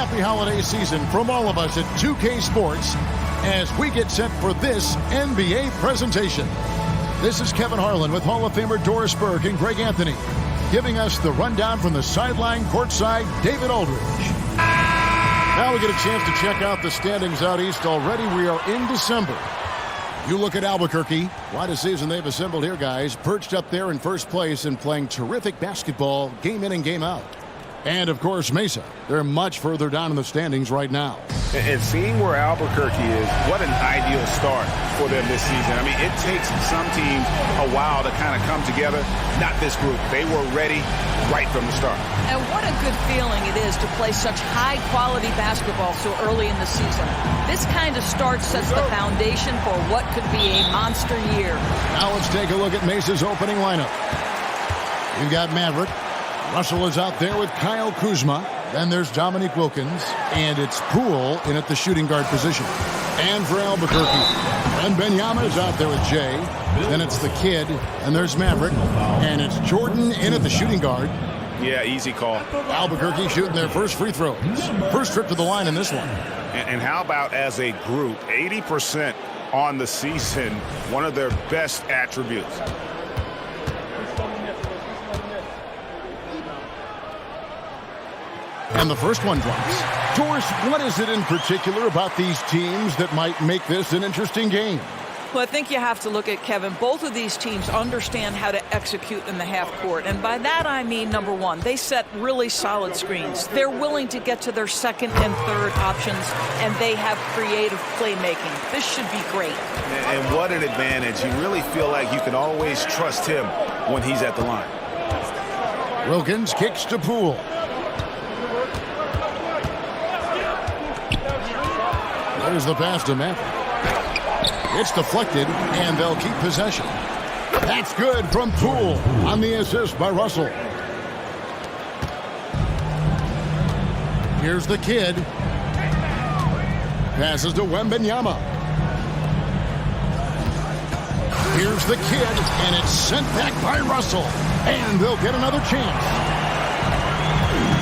happy holiday season from all of us at 2K Sports as we get set for this NBA presentation. This is Kevin Harlan with Hall of Famer Doris Burke and Greg Anthony, giving us the rundown from the sideline courtside, David Aldridge. Now we get a chance to check out the standings out east already. We are in December. You look at Albuquerque. Quite a season they've assembled here, guys. Perched up there in first place and playing terrific basketball game in and game out. And, of course, Mesa. They're much further down in the standings right now. And seeing where Albuquerque is, what an ideal start for them this season. I mean, it takes some teams a while to kind of come together. Not this group. They were ready right from the start. And what a good feeling it is to play such high-quality basketball so early in the season. This kind of start sets the foundation for what could be a monster year. Now let's take a look at Mesa's opening lineup. You've got Maverick. Russell is out there with Kyle Kuzma. Then there's Dominique Wilkins. And it's Poole in at the shooting guard position. And for Albuquerque, and Benyama is out there with Jay. Then it's the Kid. And there's Maverick. And it's Jordan in at the shooting guard. Yeah, easy call. Albuquerque shooting their first free throws. First trip to the line in this one. And how about as a group, 80% on the season, one of their best attributes. And the first one drops. Doris, what is it in particular about these teams that might make this an interesting game? Well, I think you have to look at, Kevin, both of these teams understand how to execute in the half court. And by that, I mean, number one, they set really solid screens. They're willing to get to their second and third options, and they have creative playmaking. This should be great. And what an advantage. You really feel like you can always trust him when he's at the line. Wilkins kicks to Poole. There's the pass to Maverick. It's deflected, and they'll keep possession. That's good from Poole on the assist by Russell. Here's the Kid. Passes to Wembanyama. Here's the Kid, and it's sent back by Russell. And they'll get another chance.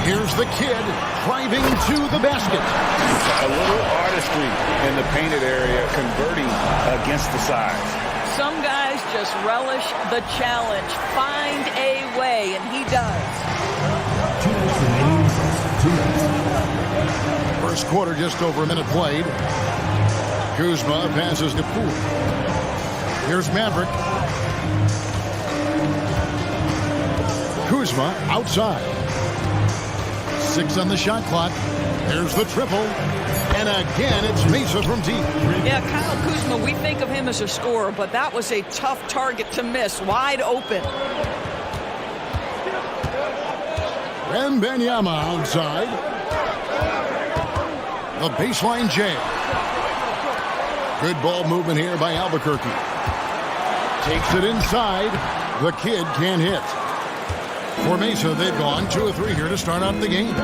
Here's the Kid driving to the basket. A little artistry in the painted area, converting against the size. Some guys just relish the challenge. Find a way, and he does. First quarter, just over a minute played. Kuzma passes to Poole. Here's Maverick. Kuzma outside. 6 on the shot clock. There's the triple. And again, it's Mesa from deep. Yeah, Kyle Kuzma, we think of him as a scorer, but that was a tough target to miss. Wide open. And Benyama outside. The baseline J. Good ball movement here by Albuquerque. Takes it inside. The Kid can't hit. For Mesa, they've gone 2 of 3 here to start out the game.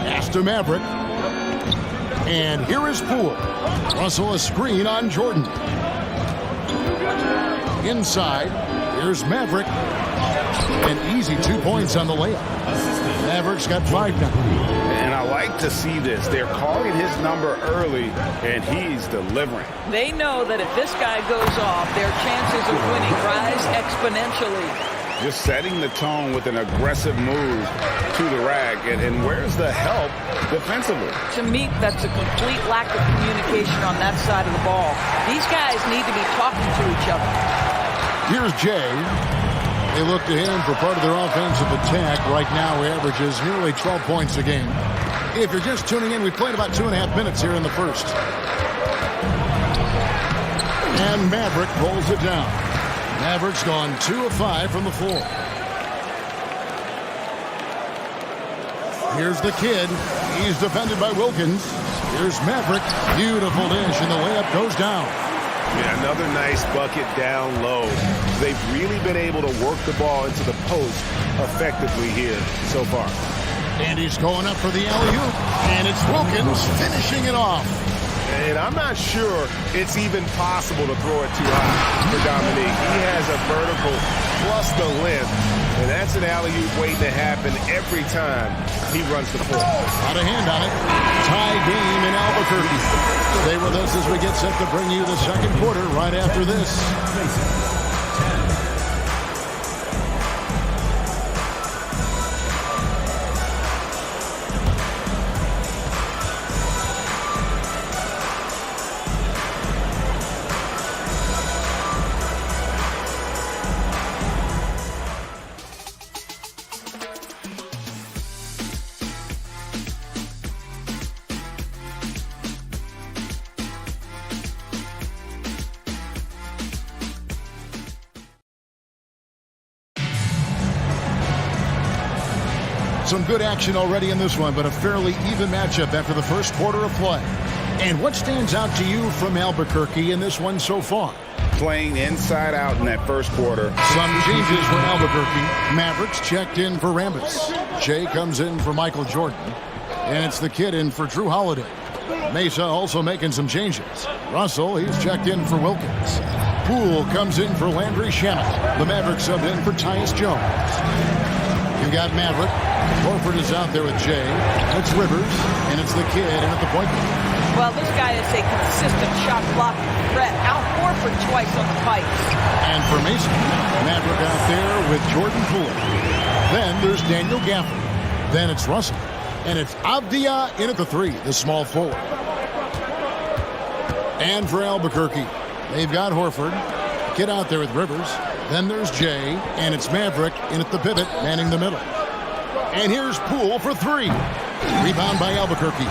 Pass to Maverick. And here is Poole. Russell a screen on Jordan. Inside, here's Maverick. An easy 2 points on the layup. Maverick's got 5 now. And I like to see this. They're calling his number early, and he's delivering. They know that if this guy goes off, their chances of winning rise exponentially. Just setting the tone with an aggressive move to the rack. And where's the help defensively? To me, that's a complete lack of communication on that side of the ball. These guys need to be talking to each other. Here's Jay. They look to him for part of their offensive attack. Right now, he averages nearly 12 points a game. If you're just tuning in, we played about 2.5 minutes here in the first. And Maverick pulls it down. Maverick's gone 2 of 5 from the floor. Here's the Kid. He's defended by Wilkins. Here's Maverick. Beautiful dish, and the layup goes down. Yeah, another nice bucket down low. They've really been able to work the ball into the post effectively here so far. And he's going up for the alley-oop. And it's Wilkins finishing it off. And I'm not sure it's even possible to throw it too high for Dominique. He has a vertical plus the length And that's an alley-oop waiting to happen every time he runs the floor. Out of hand on it. Tie game in Albuquerque. Stay with us as we get set to bring you the second quarter right after this. Some good action already in this one, but a fairly even matchup after the first quarter of play. And what stands out to you from Albuquerque in this one so far? Playing inside out in that first quarter. Some changes for Albuquerque. Mavericks checked in for Rambis. Jay comes in for Michael Jordan. And it's the kid in for Drew Holiday. Mesa also making some changes. Russell, he's checked in for Wilkins. Poole comes in for Landry Shamet. The Mavericks subbed in for Tyus Jones. You got Maverick. Horford is out there with Jay. It's Rivers, and it's the kid in at the point guard. Well, this guy is a consistent shot blocking threat. Al Horford twice on the pipes. And for Mason, Maverick out there with Jordan Poole. Then there's Daniel Gafford. Then it's Russell. And it's Avdia in at the three, the small forward. And for Albuquerque, they've got Horford. Kid out there with Rivers. Then there's Jay, and it's Maverick in at the pivot, manning the middle. And here's Poole for three. Rebound by Albuquerque.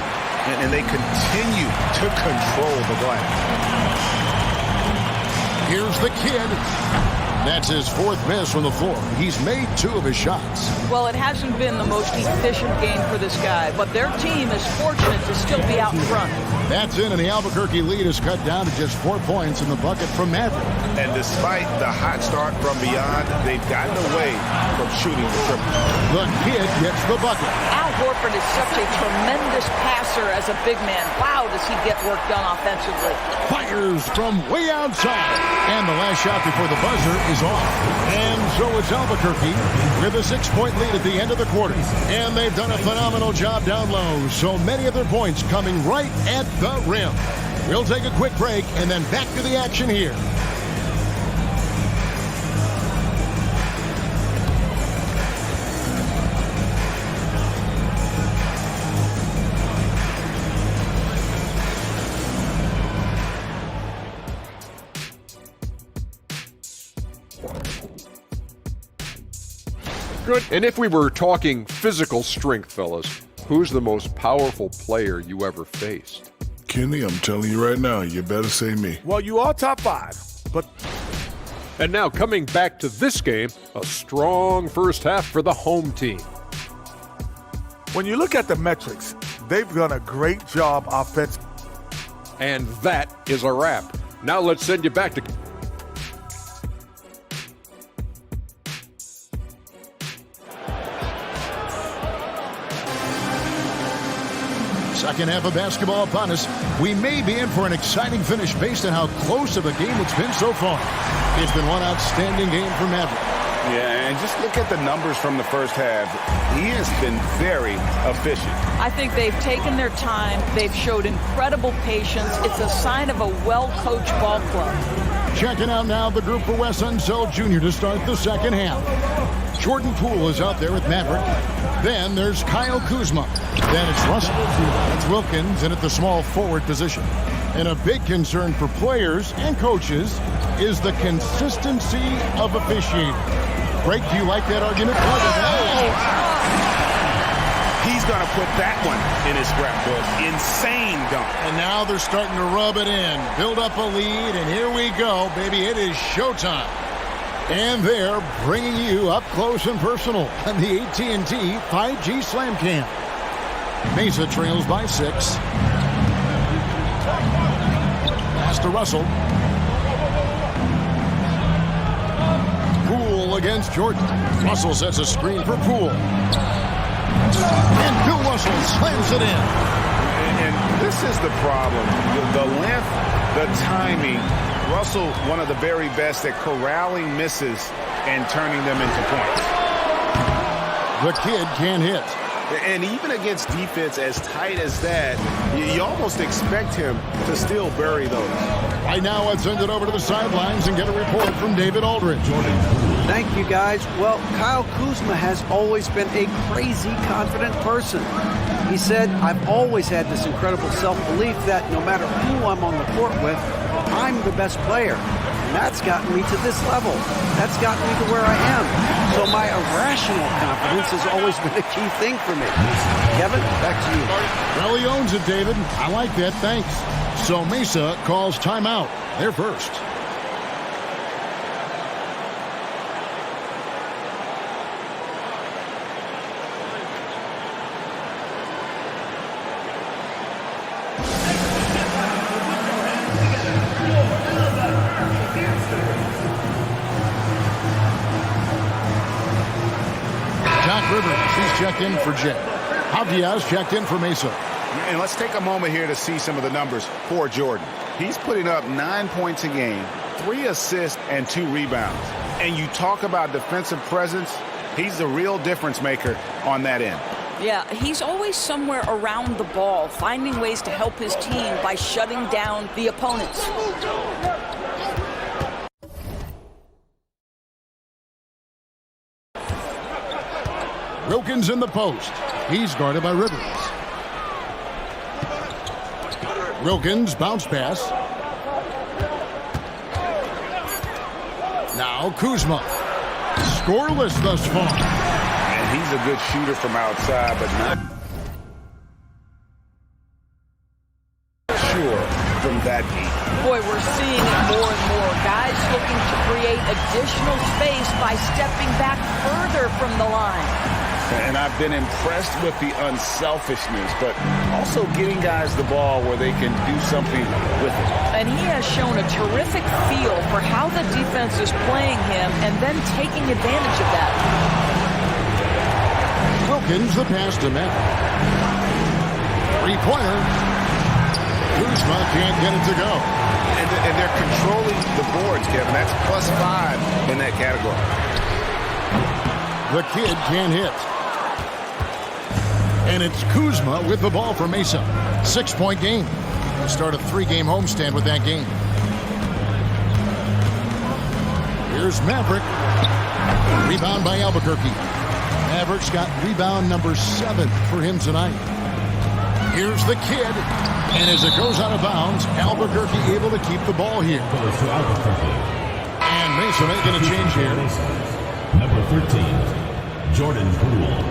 And they continue to control the glass. Here's the kid. That's his fourth miss from the floor. He's made two of his shots. Well, it hasn't been the most efficient game for this guy, but their team is fortunate to still be out in front. That's in, and the Albuquerque lead is cut down to just 4 points in the bucket from Maverick. And despite the hot start from beyond, they've gotten away from shooting the triple. The kid gets the bucket. Al Horford is such a tremendous passer as a big man. Wow, does he get work done offensively. Fires from way outside. And the last shot before the buzzer is off. And so it's Albuquerque with a 6-point lead at the end of the quarter. And they've done a phenomenal job down low. So many of their points coming right at the rim. We'll take a quick break and then back to the action here. Good. And if we were talking physical strength, fellas, who's the most powerful player you ever faced? Kenny, I'm telling you right now, you better say me. Well, you are top 5, but... And now coming back to this game, a strong first half for the home team. When you look at the metrics, they've done a great job offensively. And that is a wrap. Now let's send you back to... Second half of basketball upon us. We may be in for an exciting finish based on how close of a game it's been so far. It's been one outstanding game for Maverick. Yeah, and just look at the numbers from the first half. He has been very efficient. I think they've taken their time. They've showed incredible patience. It's a sign of a well-coached ball club. Checking out now the group for Wes Unseld Jr. to start the second half. Jordan Poole is out there with Maverick. Then there's Kyle Kuzma. Then it's Russell. It's Wilkins in at the small forward position. And a big concern for players and coaches is the consistency of officiating. Greg, do you like that argument? He's going to put that one in his scrapbook. Insane dunk. And now they're starting to rub it in. Build up a lead, and here we go, baby. It is showtime. And they're bringing you up close and personal on the AT&T 5G Slam Cam. Mesa trails by 6. Pass to Russell. Poole against Jordan. Russell sets a screen for Poole. And Bill Russell slams it in. And this is the problem. The length, the timing. Russell, one of the very best at corralling misses and turning them into points. The kid can hit. And even against defense as tight as that, you almost expect him to still bury those. Right now, let's send it over to the sidelines and get a report from David Aldridge. Thank you, guys. Well, Kyle Kuzma has always been a crazy confident person. He said, I've always had this incredible self-belief that no matter who I'm on the court with, I'm the best player. And that's gotten me to this level. That's gotten me to where I am. So my irrational confidence has always been a key thing for me. Kevin, back to you. Well, he owns it, David. I like that. Thanks. So Mesa calls timeout. They're first. He's checked in for Jay. Javier checked in for Mesa. And let's take a moment here to see some of the numbers for Jordan. He's putting up 9 points a game, 3 assists, and 2 rebounds. And you talk about defensive presence, he's the real difference maker on that end. Yeah, he's always somewhere around the ball, finding ways to help his team by shutting down the opponents. Wilkins in the post. He's guarded by Rivers. Wilkins, bounce pass. Now Kuzma. Scoreless thus far. And he's a good shooter from outside, but not sure from that deep. Boy, we're seeing it more and more. Guys looking to create additional space by stepping back further from the line. And I've been impressed with the unselfishness, but also getting guys the ball where they can do something with it. And he has shown a terrific feel for how the defense is playing him and then taking advantage of that. Wilkins, the pass to Matt. Three-pointer. Kuzma can't get it to go. And they're controlling the boards, Kevin. That's +5 in that category. The kid can hit. And it's Kuzma with the ball for Mesa. 6-point game. They start a 3-game homestand with that game. Here's Maverick. Rebound by Albuquerque. Maverick's got rebound number 7 for him tonight. Here's the kid. And as it goes out of bounds, Albuquerque able to keep the ball here. And Mesa making a change here. Number 13, Jordan Poole.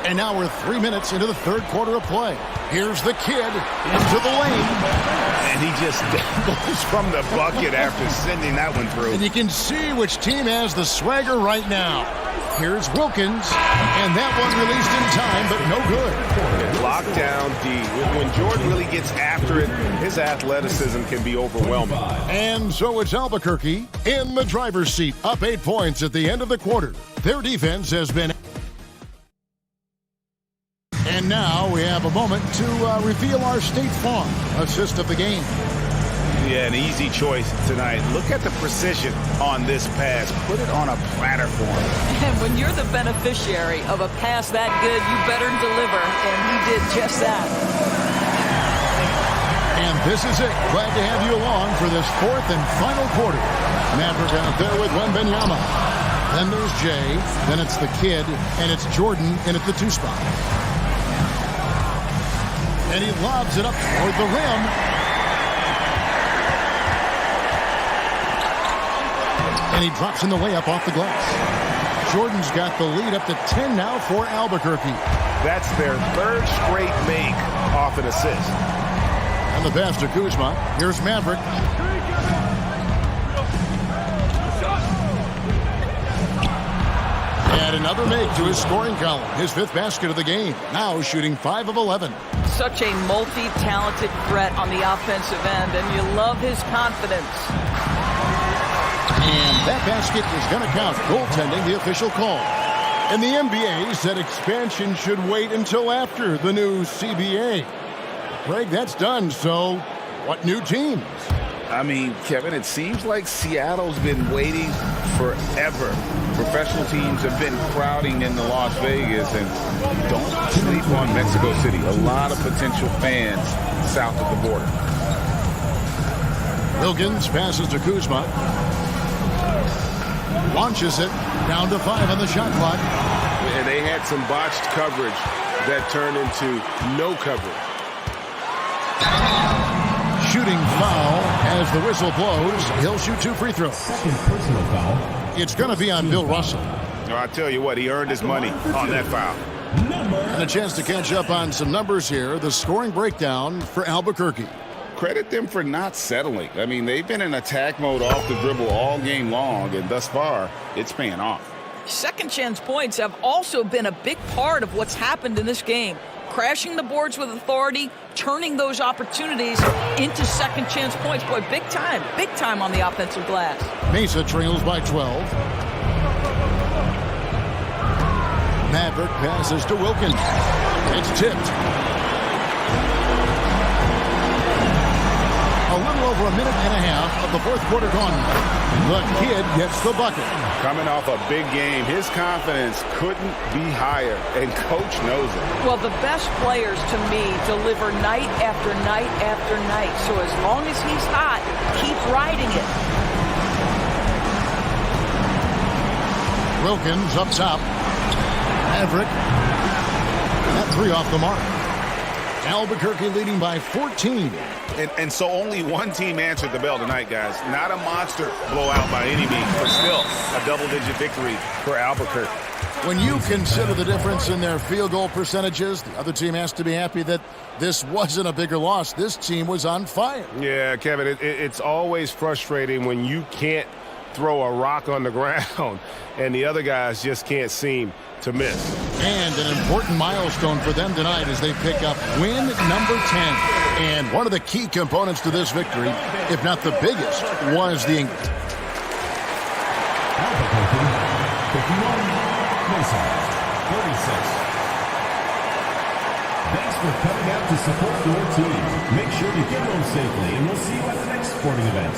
And now we're 3 minutes into the third quarter of play. Here's the kid into the lane. And he just goes from the bucket after sending that one through. And you can see which team has the swagger right now. Here's Wilkins. And that one released in time, but no good. Lockdown D. When Jordan really gets after it, his athleticism can be overwhelming. And so it's Albuquerque in the driver's seat, up 8 points at the end of the quarter. Their defense has been... And now we have a moment to reveal our State Farm assist of the game. Yeah, an easy choice tonight. Look at the precision on this pass. Put it on a platter for him. And when you're the beneficiary of a pass that good, you better deliver. And he did just that. And this is it. Glad to have you along for this fourth and final quarter. Maverick out there with Wembenyama. Then there's Jay. Then it's the kid. And it's Jordan in at the 2 spot. And he lobs it up toward the rim. And he drops in the layup off the glass. Jordan's got the lead up to 10 now for Albuquerque. That's their 3rd straight make off an assist. And the pass to Kuzma. Here's Maverick. And another make to his scoring column. His 5th basket of the game. Now shooting 5 of 11. Such a multi-talented threat on the offensive end, and you love his confidence. And that basket is going to count. Goaltending, the official call. And the NBA said expansion should wait until after the new CBA. Greg, that's done, so what new teams? I mean, Kevin, it seems like Seattle's been waiting forever. Professional teams have been crowding into Las Vegas, and don't sleep on Mexico City. A lot of potential fans south of the border. Wilkins passes to Kuzma. Launches it down to 5 on the shot clock. And they had some botched coverage that turned into no coverage. Shooting foul as the whistle blows. He'll shoot 2 free throws. Second personal foul. It's going to be on Bill Russell. I tell you what, he earned his money on that foul. And a chance to catch up on some numbers here. The scoring breakdown for Albuquerque. Credit them for not settling. I mean, they've been in attack mode off the dribble all game long, and thus far, it's paying off. Second chance points have also been a big part of what's happened in this game. Crashing the boards with authority, turning those opportunities into second chance points. Boy, big time on the offensive glass. Mesa trails by 12. Maverick passes to Wilkins. It's tipped. A little over a minute and a half of the fourth quarter gone. The Kid gets the bucket. Coming off a big game, his confidence couldn't be higher, and Coach knows it. Well, the best players, to me, deliver night after night after night. So as long as he's hot, keep riding it. Wilkins up top. Maverick. That 3 off the mark. Albuquerque leading by 14. And so only one team answered the bell tonight, guys. Not a monster blowout by any means, but still a double-digit victory for Albuquerque. When you consider the difference in their field goal percentages, the other team has to be happy that this wasn't a bigger loss. This team was on fire. Yeah, Kevin, it's always frustrating when you can't throw a rock on the ground and the other guys just can't seem to miss. And an important milestone for them tonight as they pick up win number 10. And one of the key components to this victory, if not the biggest, was the... Albuquerque, 51. Mesa, 36. Thanks for coming out to support your team. Make sure to get home safely, and we'll see you at the next sporting event.